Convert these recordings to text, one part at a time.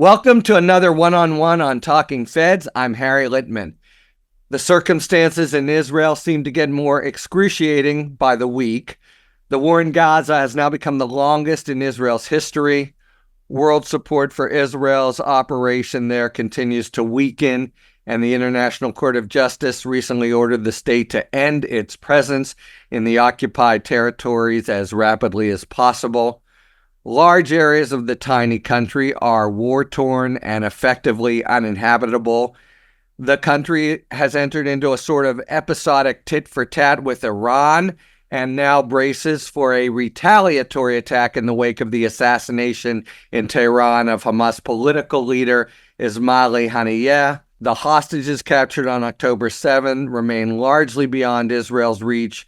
Welcome to another one-on-one on Talking Feds. I'm Harry Littman. The circumstances in Israel seem to get more excruciating by the week. The war in Gaza has now become the longest in Israel's history. World support for Israel's operation there continues to weaken, and the International Court of Justice recently ordered the state to end its presence in the occupied territories as rapidly as possible. Large areas of the tiny country are war-torn and effectively uninhabitable. The country has entered into a sort of episodic tit-for-tat with Iran and now braces for a retaliatory attack in the wake of the assassination in Tehran of Hamas political leader Ismail Haniyeh. The hostages captured on October 7 remain largely beyond Israel's reach,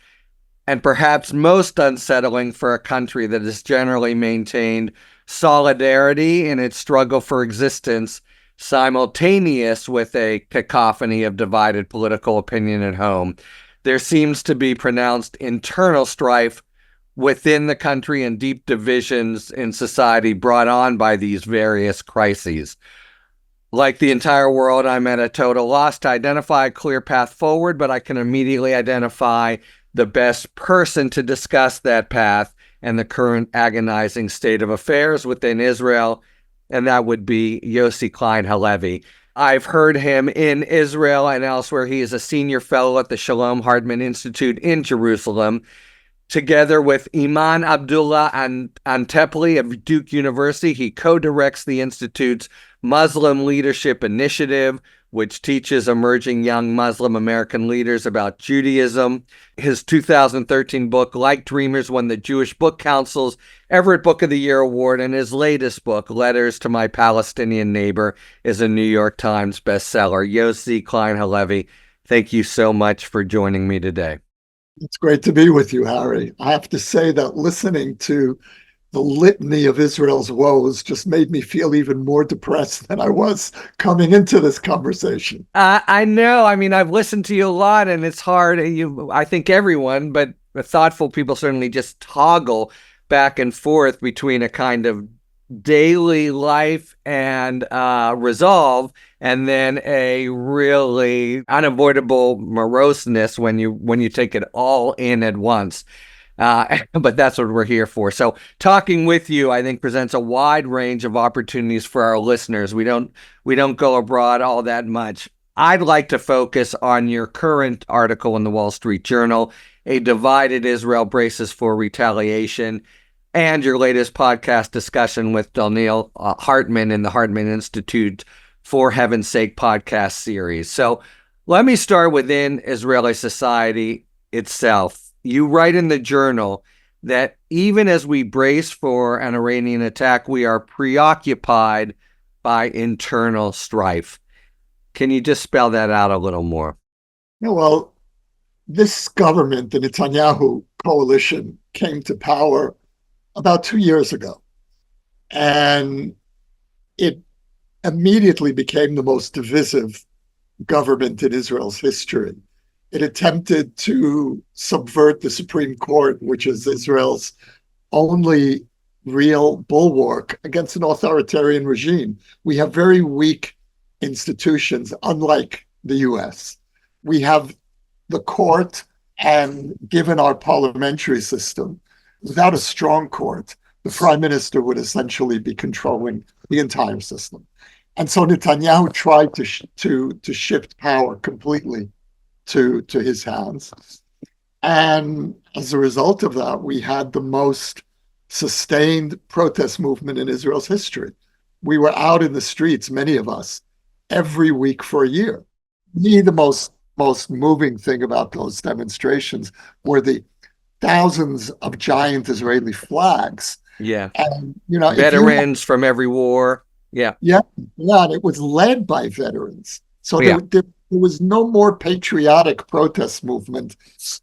and perhaps most unsettling for a country that has generally maintained solidarity in its struggle for existence, simultaneous with a cacophony of divided political opinion at home. There seems to be pronounced internal strife within the country and deep divisions in society brought on by these various crises. Like the entire world, I'm at a total loss to identify a clear path forward, but I can immediately identify the best person to discuss that path and the current agonizing state of affairs within Israel, and that would be Yossi Klein Halevi. I've heard him in Israel and elsewhere. He is a senior fellow at the Shalom Hartman Institute in Jerusalem. Together with Iman Abdullah Antepli of Duke University, he co-directs the Institute's Muslim Leadership Initiative, which teaches emerging young Muslim American leaders about Judaism. His 2013 book, Like Dreamers, won the Jewish Book Council's Everett Book of the Year Award, and his latest book, Letters to My Palestinian Neighbor, is a New York Times bestseller. Yossi Klein Halevi, thank you so much for joining me today. It's great to be with you, Harry. I have to say that listening to the litany of Israel's woes just made me feel even more depressed than I was coming into this conversation. I know. I mean, I've listened to you a lot, and it's hard. I think everyone, but thoughtful people certainly just toggle back and forth between a kind of daily life and resolve, and then a really unavoidable moroseness when you take it all in at once. But that's what we're here for. So talking with you, I think, presents a wide range of opportunities for our listeners. We don't go abroad all that much. I'd like to focus on your current article in the Wall Street Journal, A Divided Israel Braces for Retaliation, and your latest podcast discussion with Daniel Hartman in the Hartman Institute For Heaven's Sake podcast series. So let me start within Israeli society itself. You write in the journal that even as we brace for an Iranian attack, we are preoccupied by internal strife. Can you just spell that out a little more? Yeah, well, this government, the Netanyahu coalition, came to power about 2 years ago, and it immediately became the most divisive government in Israel's history. It attempted to subvert the Supreme Court, which is Israel's only real bulwark against an authoritarian regime. We have very weak institutions, unlike the US. We have the court, and given our parliamentary system, without a strong court, the prime minister would essentially be controlling the entire system. And so Netanyahu tried to shift power completely to his hands. And as a result of that, we had the most sustained protest movement in Israel's history. We were out in the streets, many of us, every week for a year. Me, the most moving thing about those demonstrations were the thousands of giant Israeli flags. Yeah. And, veterans from every war. Yeah. And it was led by veterans. So there was no more patriotic protest movement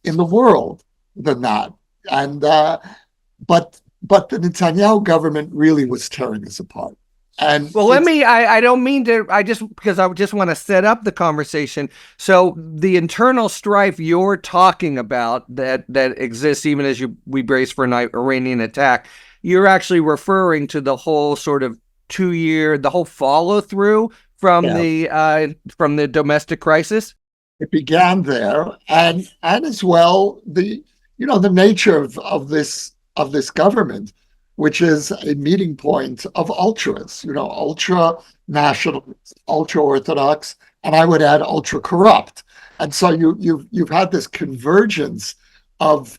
in the world than that. And but the Netanyahu government really was tearing us apart. And well, I don't mean to, because I just want to set up the conversation. So the internal strife you're talking about that exists even as we brace for an Iranian attack, you're actually referring to the whole sort of 2 year, the whole follow through from Yeah. the domestic crisis? It began there, and as well the nature of this government, which is a meeting point of ultras, ultra nationalists, ultra orthodox, and I would add ultra corrupt. And so you've had this convergence of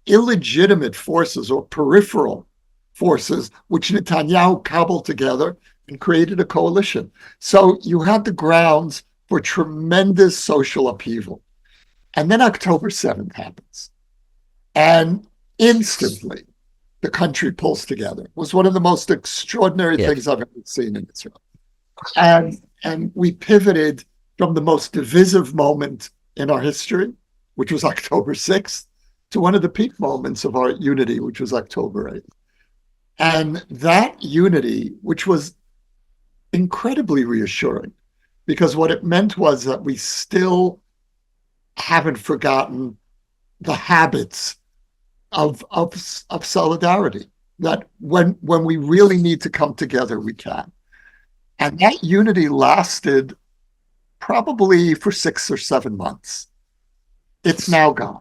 illegitimate forces or peripheral forces, which Netanyahu cobbled together and created a coalition. So you had the grounds for tremendous social upheaval. And then October 7th happens. And instantly, the country pulls together. It was one of the most extraordinary things I've ever seen in Israel. And we pivoted from the most divisive moment in our history, which was October 6th, to one of the peak moments of our unity, which was October 8th. And that unity, which was incredibly reassuring, because what it meant was that we still haven't forgotten the habits of solidarity, that when we really need to come together, we can. And that unity lasted probably for 6 or 7 months. It's now gone.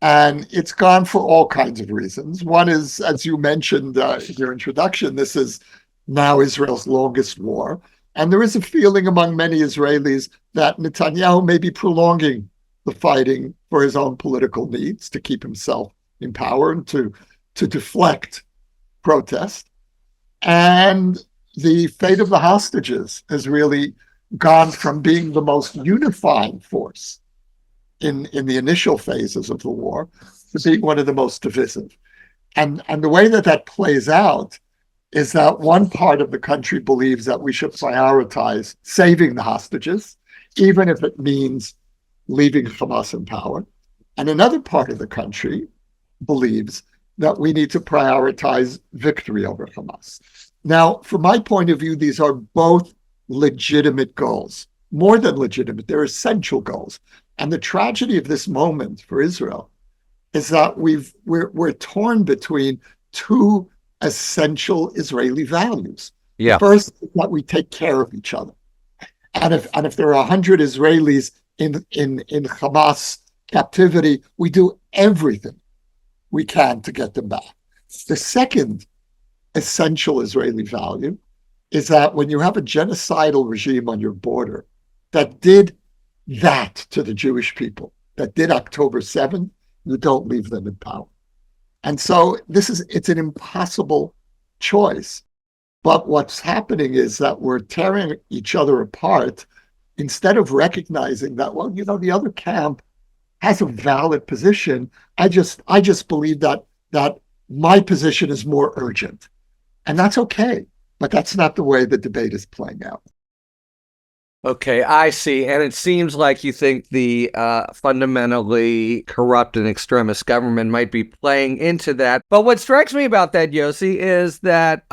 And it's gone for all kinds of reasons. One is, as you mentioned in your introduction, this is now Israel's longest war. And there is a feeling among many Israelis that Netanyahu may be prolonging the fighting for his own political needs, to keep himself in power and to deflect protest. And the fate of the hostages has really gone from being the most unifying force in the initial phases of the war to being one of the most divisive. And the way that plays out is that one part of the country believes that we should prioritize saving the hostages, even if it means leaving Hamas in power. And another part of the country believes that we need to prioritize victory over Hamas. Now, from my point of view, these are both legitimate goals, more than legitimate, they're essential goals. And the tragedy of this moment for Israel is that we're torn between two essential Israeli values. Yeah. The first is that we take care of each other. And if there are 100 Israelis in Hamas captivity, we do everything we can to get them back. The second essential Israeli value is that when you have a genocidal regime on your border that did that to the Jewish people, that did October 7th, you don't leave them in power. And so it's an impossible choice. But what's happening is that we're tearing each other apart instead of recognizing that, well, the other camp has a valid position. I just believe that my position is more urgent. And that's okay. But that's not the way the debate is playing out. Okay, I see. And it seems like you think the fundamentally corrupt and extremist government might be playing into that. But what strikes me about that, Yossi, is that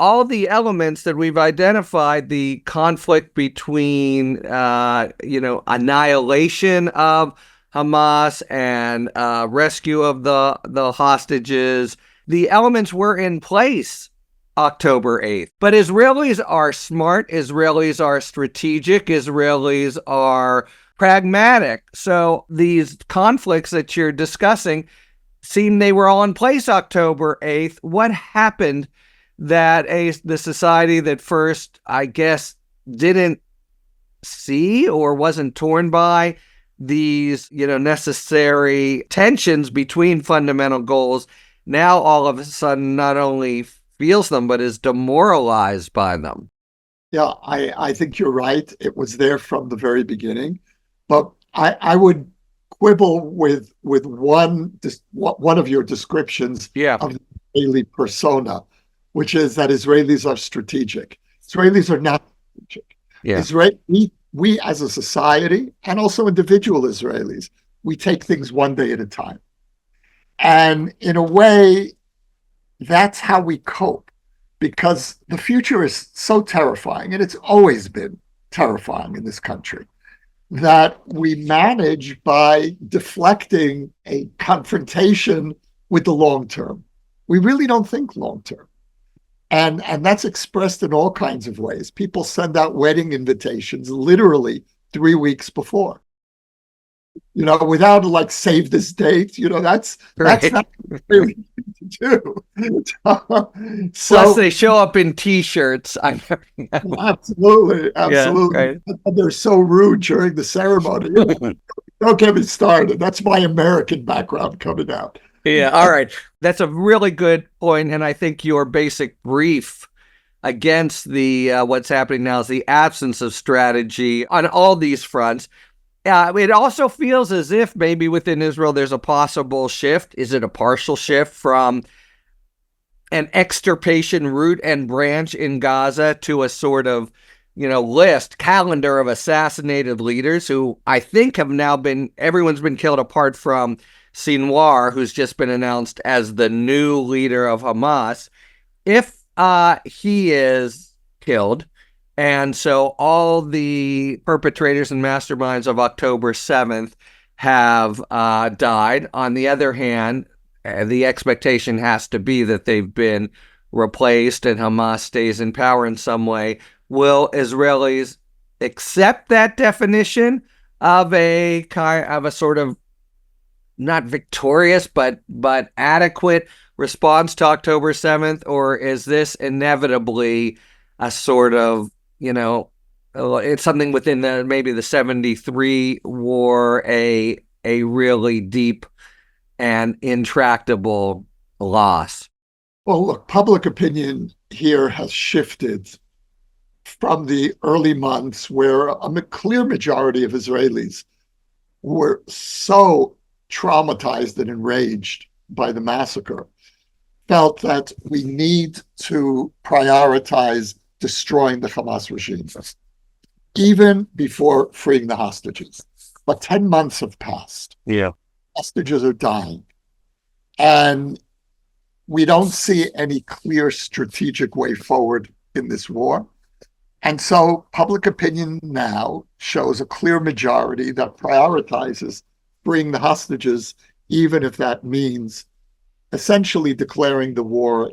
all the elements that we've identified, the conflict between, annihilation of Hamas and rescue of the hostages, the elements were in place October 8th. But Israelis are smart, Israelis are strategic, Israelis are pragmatic. So these conflicts that you're discussing seem they were all in place October 8th. What happened that the society that first, I guess, didn't see or wasn't torn by these, necessary tensions between fundamental goals, now all of a sudden not only feels them, but is demoralized by them? Yeah, I think you're right. It was there from the very beginning. But I would quibble with one of your descriptions of the Israeli persona, which is that Israelis are strategic. Israelis are not strategic. Yeah. We as a society, and also individual Israelis, we take things one day at a time. And in a way, that's how we cope, because the future is so terrifying, and it's always been terrifying in this country, that we manage by deflecting a confrontation with the long term. We really don't think long term. And that's expressed in all kinds of ways. People send out wedding invitations literally 3 weeks before, without like save this date. That's Right. not really to do. Plus, So they show up in T-shirts. I absolutely, yeah, absolutely. right. They're so rude during the ceremony. Don't get me started. That's my American background coming out. Yeah, all right. That's a really good point, and I think your basic brief against the what's happening now is the absence of strategy on all these fronts. It also feels as if maybe within Israel there's a possible shift. Is it a partial shift from an extirpation root and branch in Gaza to a sort of, calendar of assassinated leaders who I think have now everyone's been killed apart from Sinwar, who's just been announced as the new leader of Hamas. If he is killed, and so all the perpetrators and masterminds of October 7th have died. On the other hand, the expectation has to be that they've been replaced and Hamas stays in power in some way. Will Israelis accept that definition of a sort of not victorious but adequate response to October 7th, or is this inevitably a sort of, it's something within maybe the 73 war, a really deep and intractable loss? Well, look, public opinion here has shifted from the early months where a clear majority of Israelis were so traumatized and enraged by the massacre, felt that we need to prioritize destroying the Hamas regime, even before freeing the hostages. But 10 months have passed. Yeah. Hostages are dying. And we don't see any clear strategic way forward in this war. And so public opinion now shows a clear majority that prioritizes freeing the hostages, even if that means essentially declaring the war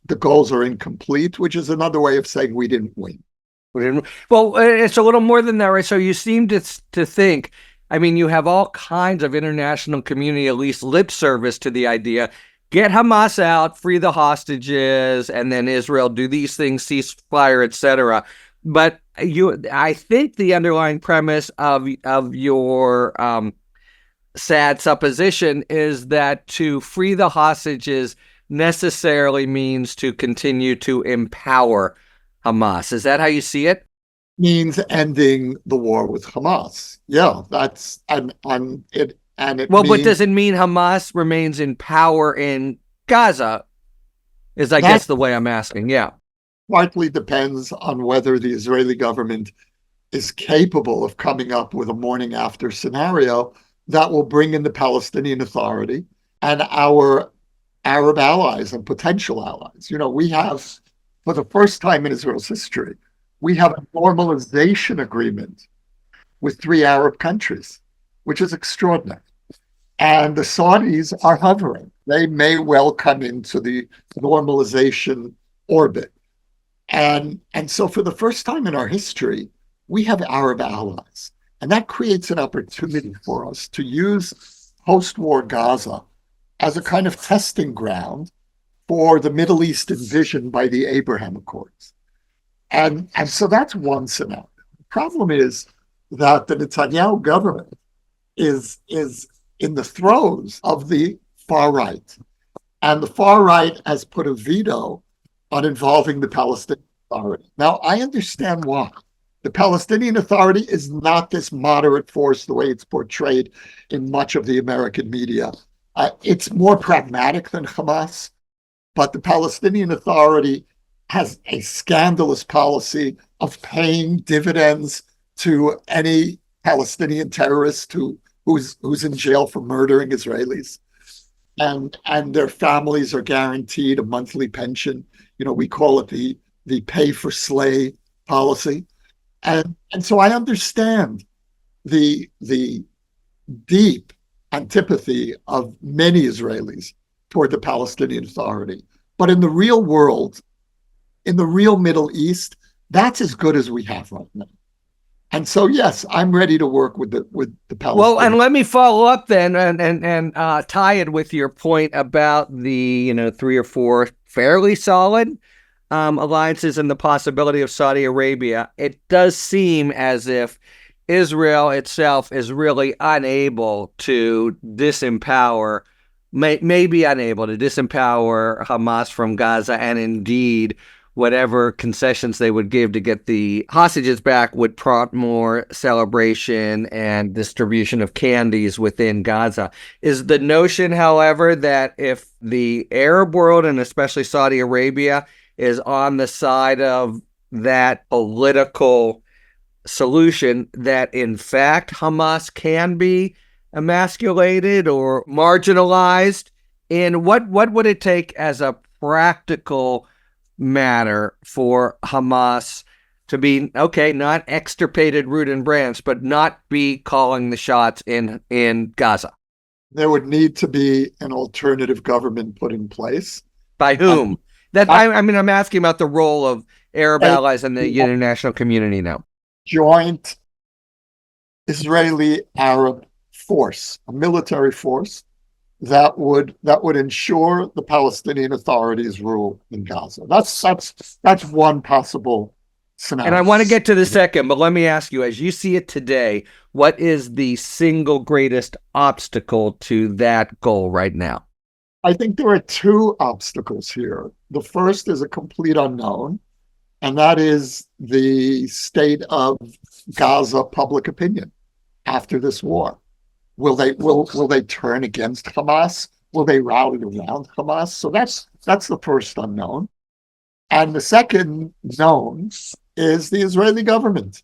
the goals are incomplete, which is another way of saying we didn't win. Well, it's a little more than that, right? So you seem to think, I mean, you have all kinds of international community, at least lip service to the idea, get Hamas out, free the hostages, and then Israel do these things, ceasefire, etc. But I think the underlying premise of your sad supposition is that to free the hostages necessarily means to continue to empower Hamas. Is that how you see it? Means ending the war with Hamas. Yeah, that's and it Well, but means does it mean Hamas remains in power in Gaza? Is I that guess the way I'm asking. Yeah. partly depends on whether the Israeli government is capable of coming up with a morning after scenario that will bring in the Palestinian Authority and our Arab allies and potential allies. We have, for the first time in Israel's history, we have a normalization agreement with 3 Arab countries, which is extraordinary. And the Saudis are hovering. They may well come into the normalization orbit. And so for the first time in our history, we have Arab allies. And that creates an opportunity for us to use post-war Gaza as a kind of testing ground for the Middle Eastern vision by the Abraham Accords. And so that's one scenario. The problem is that the Netanyahu government is in the throes of the far right. And the far right has put a veto on involving the Palestinian Authority. Now, I understand why. The Palestinian Authority is not this moderate force the way it's portrayed in much of the American media. It's more pragmatic than Hamas, but the Palestinian Authority has a scandalous policy of paying dividends to any Palestinian terrorist who's in jail for murdering Israelis. And their families are guaranteed a monthly pension. We call it the pay for slay policy. And so I understand the deep antipathy of many Israelis toward the Palestinian Authority. But in the real world, in the real Middle East, that's as good as we have right now. And so, yes, I'm ready to work with the Well, and Palestinians. let me follow up then and tie it with your point about the, 3 or 4 fairly solid alliances and the possibility of Saudi Arabia. It does seem as if Israel itself is really unable to disempower, may be unable to disempower Hamas from Gaza, and indeed, whatever concessions they would give to get the hostages back would prompt more celebration and distribution of candies within Gaza. Is the notion, however, that if the Arab world, and especially Saudi Arabia, is on the side of that political solution, that in fact Hamas can be emasculated or marginalized? And what would it take as a practical matter for Hamas to be, okay, not extirpated root and branch, but not be calling the shots in Gaza? There would need to be an alternative government put in place. By And whom? That that I mean, I'm asking about the role of Arab a allies and the international community now. joint Israeli-Arab force, a military force that would ensure the Palestinian Authority's rule in Gaza. That's one possible And I scenario. want to get to the second, but let me ask you, as you see it today, what is the single greatest obstacle to that goal right now? I think there are two obstacles here. The first is a complete unknown, and that is the state of Gaza public opinion after this war. Will they turn against Hamas? Will they rally around Hamas? So that's the first unknown. And the second known is the Israeli government.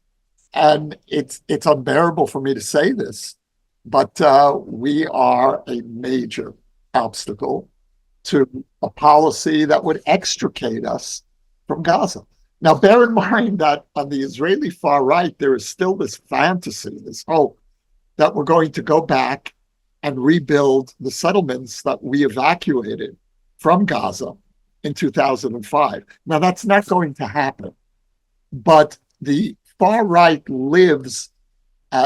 And it's unbearable for me to say this, but we are a major obstacle to a policy that would extricate us from Gaza. Now, bear in mind that on the Israeli far right, there is still this fantasy, this hope that we're going to go back and rebuild the settlements that we evacuated from Gaza in 2005. Now, that's not going to happen. But the far right lives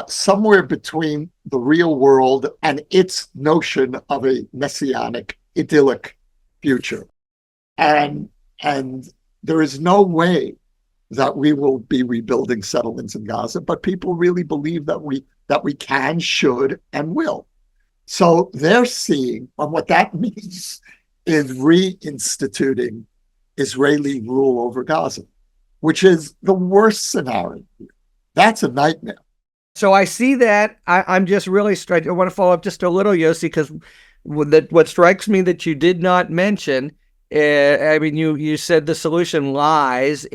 somewhere between the real world and its notion of a messianic, idyllic future. And there is no way that we will be rebuilding settlements in Gaza, but people really believe that we can, should, and will. So they're seeing, and what that means is reinstituting Israeli rule over Gaza, which is the worst scenario. That's a nightmare. So I see that. I'm just really I want to follow up just a little, Yossi, because what strikes me that you did not mention, I mean, you said the solution lies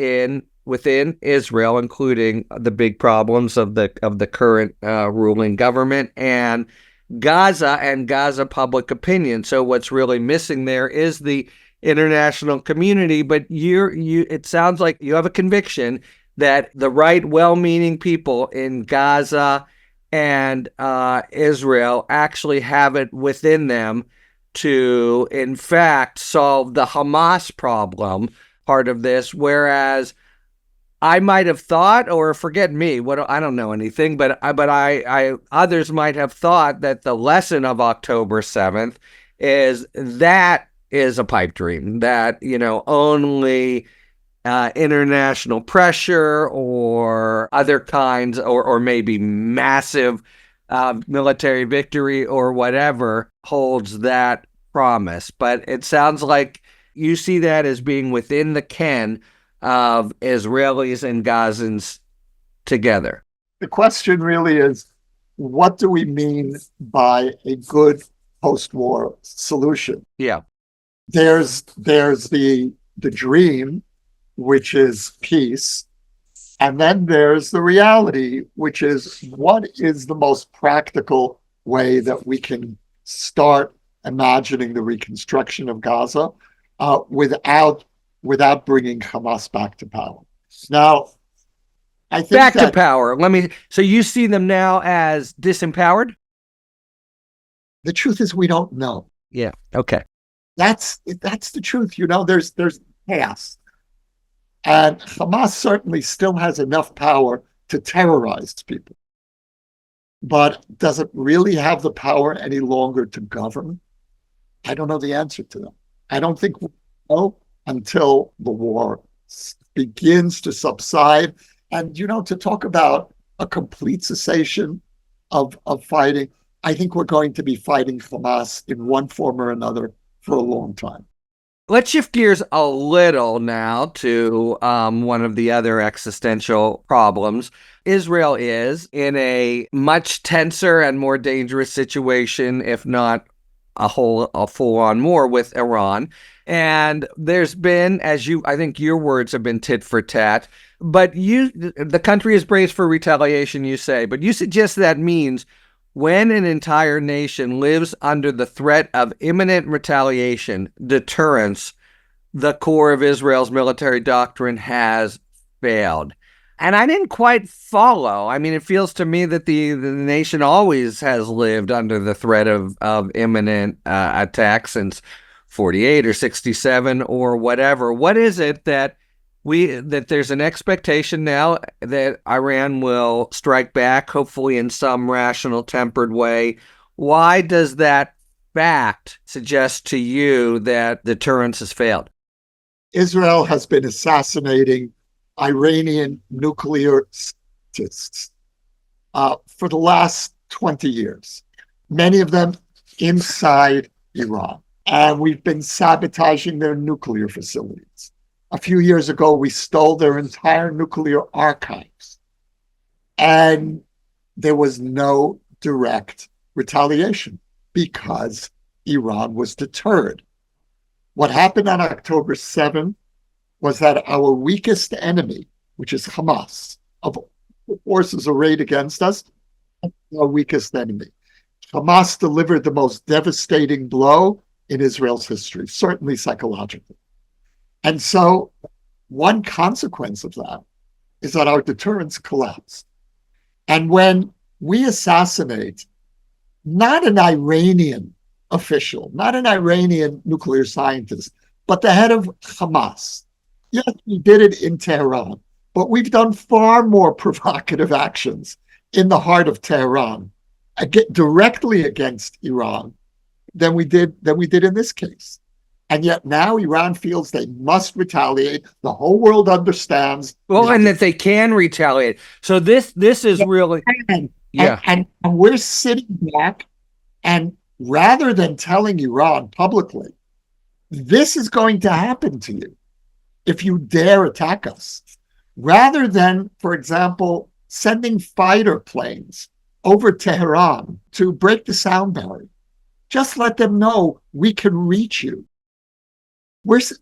within Israel, including the big problems of the current ruling government, and Gaza public opinion. So what's really missing there is the international community. But it sounds like you have a conviction that the right, well-meaning people in Gaza and Israel actually have it within them to, in fact, solve the Hamas problem, part of this, whereas I might have thought, or forget me, I don't know anything, but I others might have thought that the lesson of October 7th is a pipe dream, that, only international pressure or other kinds, or maybe massive military victory or whatever holds that promise. But it sounds like you see that as being within the ken of Israelis and Gazans together. The question really is, what do we mean by a good post-war solution? Yeah. There's the dream, which is peace, and then there's the reality, which is what is the most practical way that we can start imagining the reconstruction of Gaza without bringing Hamas back to power. Now, I think back to power. So you see them now as disempowered? The truth is we don't know. Yeah. Okay. That's the truth. There's chaos. And Hamas certainly still has enough power to terrorize people, but does it really have the power any longer to govern? I don't know the answer to that. I don't think we'll know until the war begins to subside. And, to talk about a complete cessation of fighting, I think we're going to be fighting Hamas in one form or another for a long time. Let's shift gears a little now to one of the other existential problems. Israel is in a much tenser and more dangerous situation, if not a full-on war with Iran. And there's been, I think your words have been tit for tat, but the country is braced for retaliation, you say, but you suggest that means when an entire nation lives under the threat of imminent retaliation, deterrence, the core of Israel's military doctrine has failed. And I didn't quite follow. I mean, it feels to me that the nation always has lived under the threat of imminent attack since 48 or 67 or whatever. What is it that there's an expectation now that Iran will strike back, hopefully in some rational, tempered way? Why does that fact suggest to you that deterrence has failed? Israel has been assassinating Iranian nuclear scientists for the last 20 years, many of them inside Iran. And we've been sabotaging their nuclear facilities. A few years ago, we stole their entire nuclear archives. And there was no direct retaliation because Iran was deterred. What happened on October 7th was that our weakest enemy, which is Hamas, of forces arrayed against us, our weakest enemy. Hamas delivered the most devastating blow in Israel's history, certainly psychologically. And so one consequence of that is that our deterrence collapsed. And when we assassinate not an Iranian official, not an Iranian nuclear scientist, but the head of Hamas, yes, we did it in Tehran, but we've done far more provocative actions in the heart of Tehran, directly against Iran, than we did in this case. And yet now Iran feels they must retaliate. The whole world understands. Well, and that they can retaliate. So this is really, yeah. And we're sitting back, and rather than telling Iran publicly, this is going to happen to you if you dare attack us, rather than, for example, sending fighter planes over Tehran to break the sound barrier, just let them know we can reach you.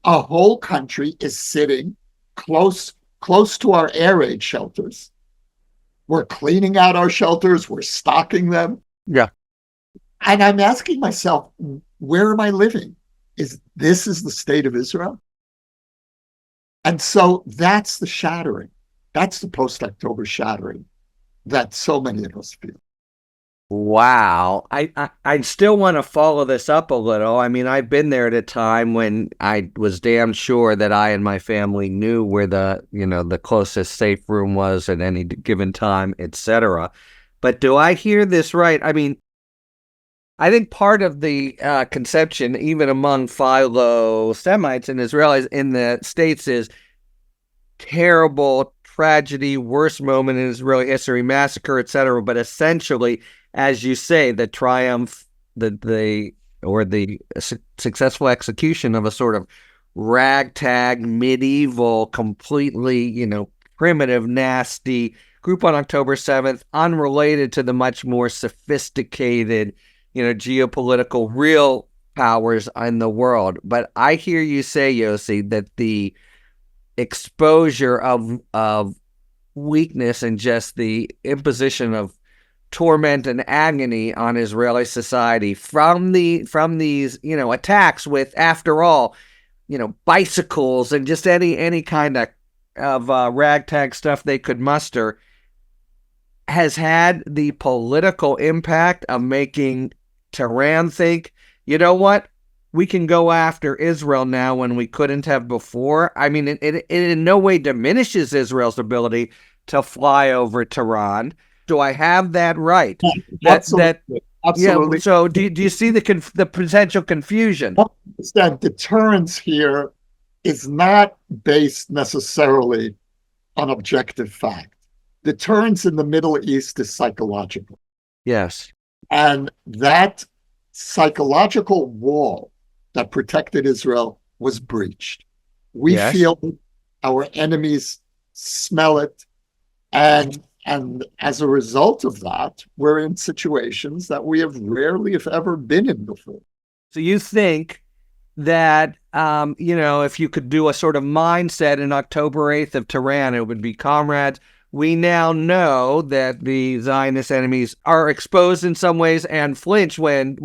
A whole country is sitting close to our air raid shelters. We're cleaning out our shelters. We're stocking them. Yeah. And I'm asking myself, where am I living? Is the state of Israel? And so that's the shattering. That's the post-October shattering that so many of us feel. Wow. I still want to follow this up a little. I mean, I've been there at a time when I was damn sure that I and my family knew where the closest safe room was at any given time, etc. But do I hear this right? I mean, I think part of the conception, even among philo-Semites and Israelis in the States, is terrible tragedy, worst moment in Israeli history, massacre, etc. But essentially, as you say, the triumph, the successful execution of a sort of ragtag, medieval, completely, primitive, nasty group on October 7th, unrelated to the much more sophisticated, geopolitical real powers in the world. But I hear you say, Yossi, that the exposure of weakness and just the imposition of torment and agony on Israeli society from these attacks with, after all, bicycles and just any kind of ragtag stuff they could muster, has had the political impact of making Tehran think, you know what, we can go after Israel now when we couldn't have before. I mean, it in no way diminishes Israel's ability to fly over Tehran. Do I have that right? Absolutely. Yeah. Absolutely. So do you see the potential confusion? That deterrence here is not based necessarily on objective fact. Deterrence in the Middle East is psychological. Yes. And that psychological wall that protected Israel was breached. We Yes. feel our enemies smell it. And as a result of that, we're in situations that we have rarely, if ever, been in before. So you think that, if you could do a sort of mindset in October 8th of Tehran, it would be, comrades, we now know that the Zionist enemies are exposed in some ways and flinch when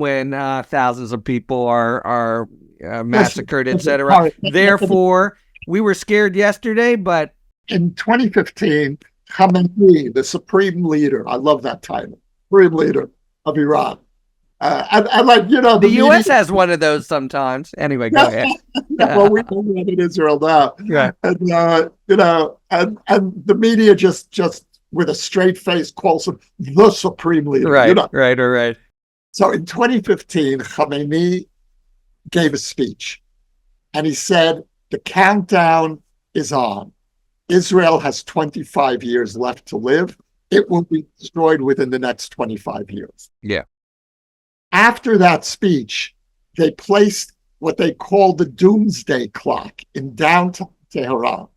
thousands of people are massacred, etc. Therefore, we were scared yesterday, but in 2015, Khamenei, the supreme leader, I love that title, supreme leader of Iran. I like, the U.S. has one of those sometimes. Anyway, go ahead. Well, we know that in Israel now. Right. And and the media just with a straight face calls him the supreme leader. Right, right. So in 2015, Khamenei gave a speech, and he said, the countdown is on. Israel has 25 years left to live. It will be destroyed within the next 25 years. Yeah. After that speech, they placed what they call the doomsday clock in downtown Tehran,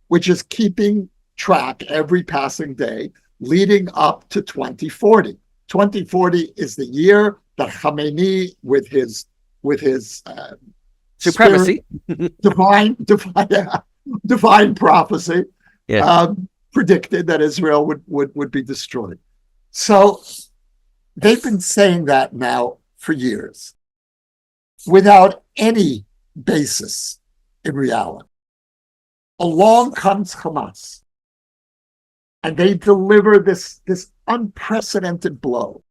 which is keeping track every passing day leading up to 2040. 2040 is the year that Khamenei, with his supremacy, divine prophecy, yeah. Predicted that Israel would be destroyed. So they've been saying that now for years without any basis in reality. Along comes Hamas, and they deliver this unprecedented blow.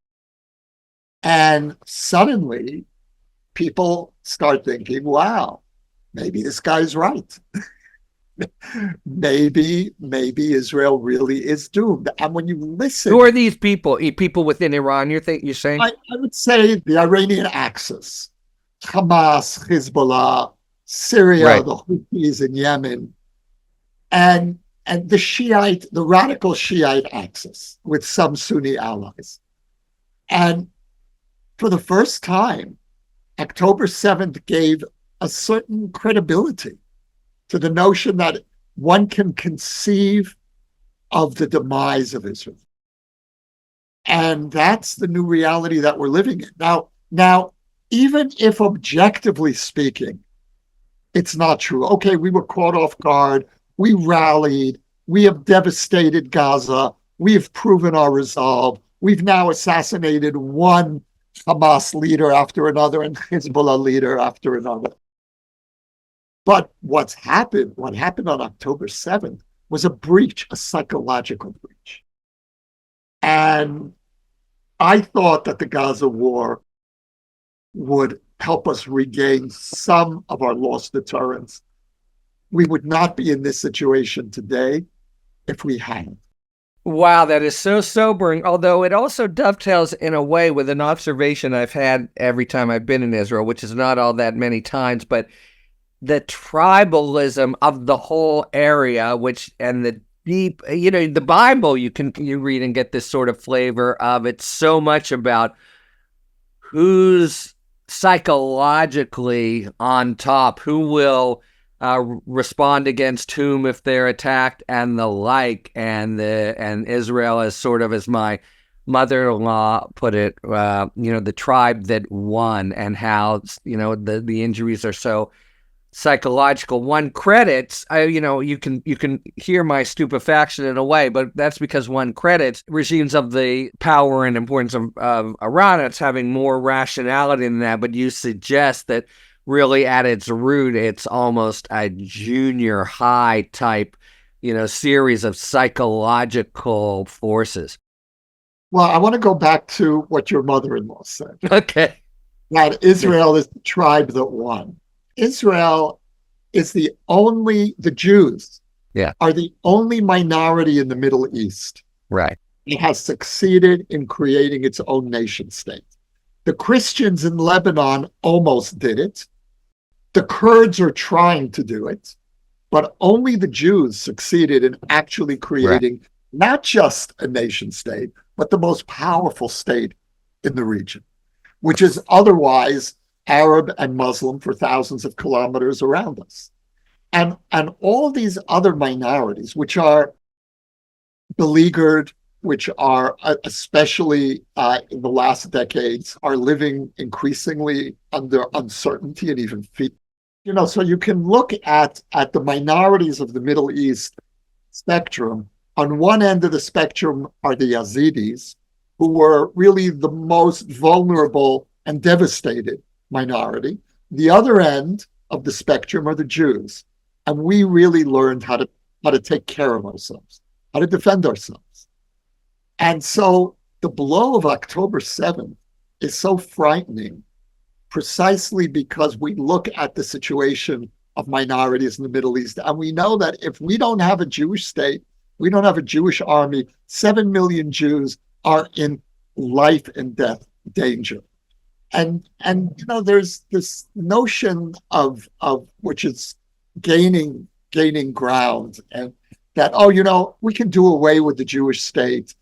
And suddenly people start thinking, wow, maybe this guy's right. maybe Israel really is doomed. And when you listen, who are these people? People within Iran? You're saying? I would say the Iranian axis, Hamas, Hezbollah, Syria, right, the Houthis in Yemen, and the radical Shiite axis with some Sunni allies. And for the first time, October 7th gave a certain credibility to the notion that one can conceive of the demise of Israel. And that's the new reality that we're living in. Now, even if objectively speaking, it's not true. Okay, we were caught off guard. We rallied. We have devastated Gaza. We have proven our resolve. We've now assassinated one Hamas leader after another and Hezbollah leader after another. But what happened on October 7th was a breach, a psychological breach. And I thought that the Gaza war would help us regain some of our lost deterrence. We would not be in this situation today if we hadn't. Wow, that is so sobering, although it also dovetails in a way with an observation I've had every time I've been in Israel, which is not all that many times, but the tribalism of the whole area, and the deep, the Bible, you read and get this sort of flavor of it's so much about who's psychologically on top, who will respond against whom if they're attacked, and the like, and Israel is sort of, as my mother-in-law put it, the tribe that won, and how the injuries are so psychological. One credits, you can hear my stupefaction in a way, but that's because one credits regimes of the power and importance of Iran. It's having more rationality than that, but you suggest that really at its root, it's almost a junior high type, series of psychological forces. Well, I want to go back to what your mother-in-law said. Okay. that Israel is the tribe that won. Israel is the Jews Yeah, are the only minority in the Middle East right. that has succeeded in creating its own nation state. The Christians in Lebanon almost did it. The Kurds are trying to do it, but only the Jews succeeded in actually Right. creating not just a nation state, but the most powerful state in the region, which is otherwise Arab and Muslim for thousands of kilometers around us. And all these other minorities, which are beleaguered, which are especially in the last decades, are living increasingly under uncertainty and even fear. So you can look at the minorities of the Middle East spectrum. On one end of the spectrum are the Yazidis, who were really the most vulnerable and devastated minority. The other end of the spectrum are the Jews. And we really learned how to take care of ourselves, how to defend ourselves. And so the blow of October 7th is so frightening precisely because we look at the situation of minorities in the Middle East. And we know that if we don't have a Jewish state, we don't have a Jewish army, 7 million Jews are in life and death danger. And there's this notion of which is gaining ground, and that, we can do away with the Jewish state,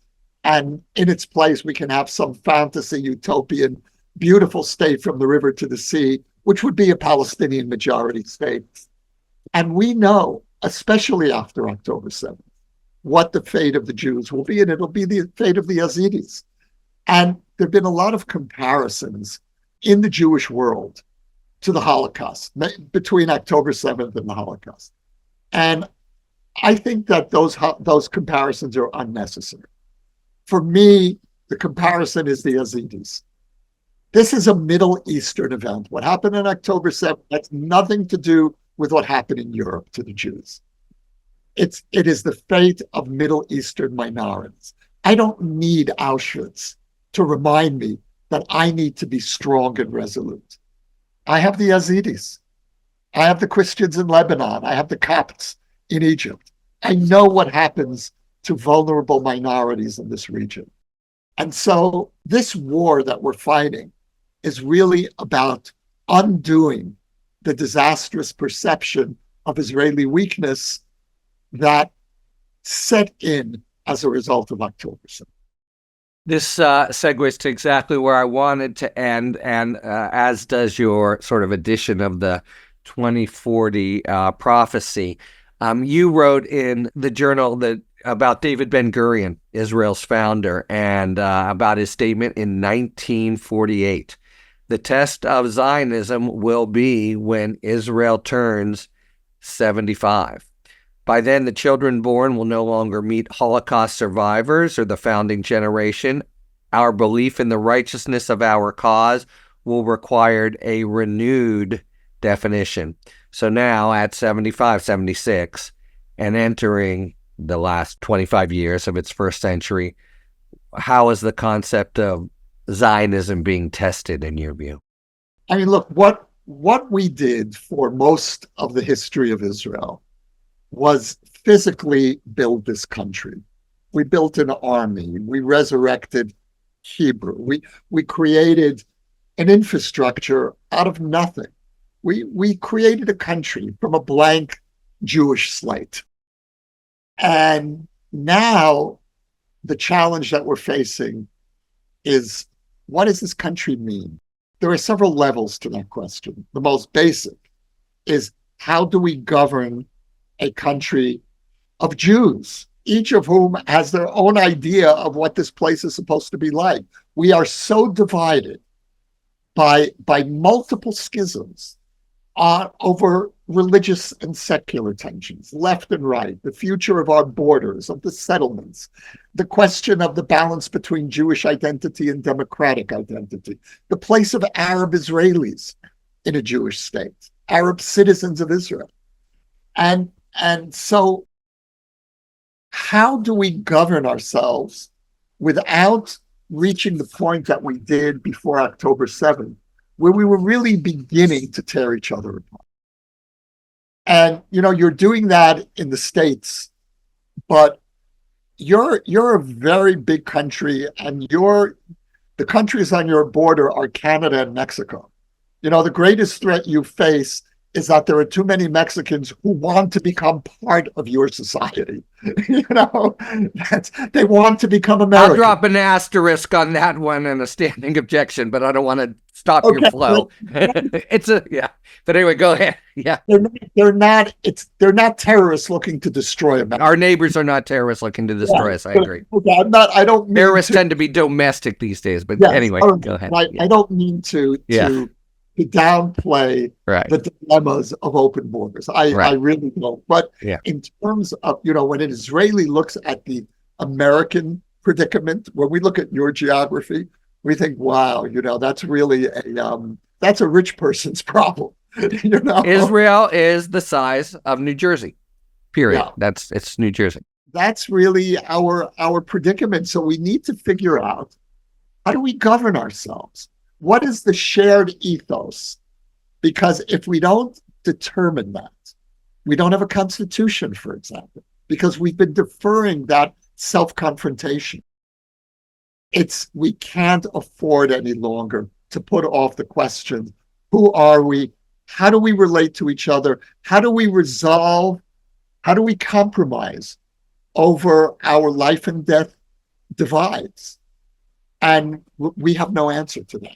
and in its place we can have some fantasy utopian beautiful state from the river to the sea, which would be a Palestinian majority state. And we know, especially after October 7th, what the fate of the Jews will be, and it'll be the fate of the Yazidis. And there have been a lot of comparisons in the Jewish world to the Holocaust, between October 7th and the Holocaust. And I think that those comparisons are unnecessary. For me, the comparison is the Yazidis. This is a Middle Eastern event. What happened on October 7th has nothing to do with what happened in Europe to the Jews. It is the fate of Middle Eastern minorities. I don't need Auschwitz to remind me that I need to be strong and resolute. I have the Yazidis. I have the Christians in Lebanon. I have the Copts in Egypt. I know what happens to vulnerable minorities in this region. And so this war that we're fighting is really about undoing the disastrous perception of Israeli weakness that set in as a result of October 7th. This segues to exactly where I wanted to end, and as does your sort of edition of the 2040 prophecy. You wrote in the journal about David Ben-Gurion, Israel's founder, and about his statement in 1948. The test of Zionism will be when Israel turns 75. By then, the children born will no longer meet Holocaust survivors or the founding generation. Our belief in the righteousness of our cause will require a renewed definition. So now, at 75, 76, and entering the last 25 years of its first century, how is the concept of Zionism being tested in your view? I mean, look, what we did for most of the history of Israel was physically build this country. We built an army. We resurrected Hebrew. We created an infrastructure out of nothing. We created a country from a blank Jewish slate. And now the challenge that we're facing is, what does this country mean? There are several levels to that question. The most basic is, how do we govern a country of Jews, each of whom has their own idea of what this place is supposed to be like? We are so divided by multiple schisms over religious and secular tensions, left and right, the future of our borders, of the settlements, the question of the balance between Jewish identity and democratic identity, the place of Arab Israelis in a Jewish state, Arab citizens of Israel. And so how do we govern ourselves without reaching the point that we did before October 7th, where we were really beginning to tear each other apart. And, you're doing that in the States, but you're a very big country, and the countries on your border are Canada and Mexico. The greatest threat you face is that there are too many Mexicans who want to become part of your society. They want to become American. I'll drop an asterisk on that one and a standing objection, but I don't want to stop your flow. But anyway, go ahead. Yeah. They're not terrorists looking to destroy America. Our neighbors are not terrorists looking to destroy us. I agree. I don't mean terrorists tend to be domestic these days, but anyway, go ahead. I don't mean to downplay the dilemmas of open borders. I really don't. But in terms of, when an Israeli looks at the American predicament, when we look at your geography, we think, wow, that's really that's a rich person's problem. Israel is the size of New Jersey, period. Yeah. It's New Jersey. That's really our predicament. So we need to figure out, how do we govern ourselves? What is the shared ethos? Because if we don't determine that, we don't have a constitution, for example, because we've been deferring that self-confrontation. We can't afford any longer to put off the question, who are we? How do we relate to each other? How do we resolve? How do we compromise over our life and death divides? And we have no answer to that.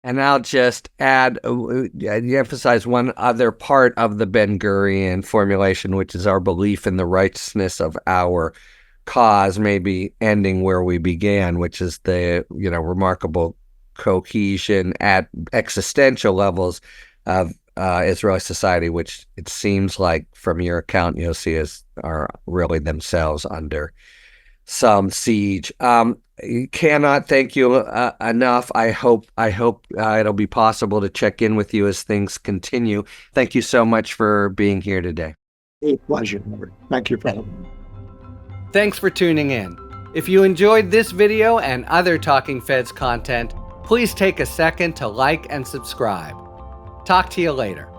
And I'll just add, emphasize one other part of the Ben-Gurion formulation, which is our belief in the righteousness of our cause, maybe ending where we began, which is the remarkable cohesion at existential levels of Israeli society, which it seems like from your account, Yossi, are really themselves under some siege. Cannot thank you enough. I hope it'll be possible to check in with you as things continue. Thank you so much for being here today. A pleasure. Thank you for having me. Thanks for tuning in. If you enjoyed this video and other Talking Feds content, please take a second to like and subscribe. Talk to you later.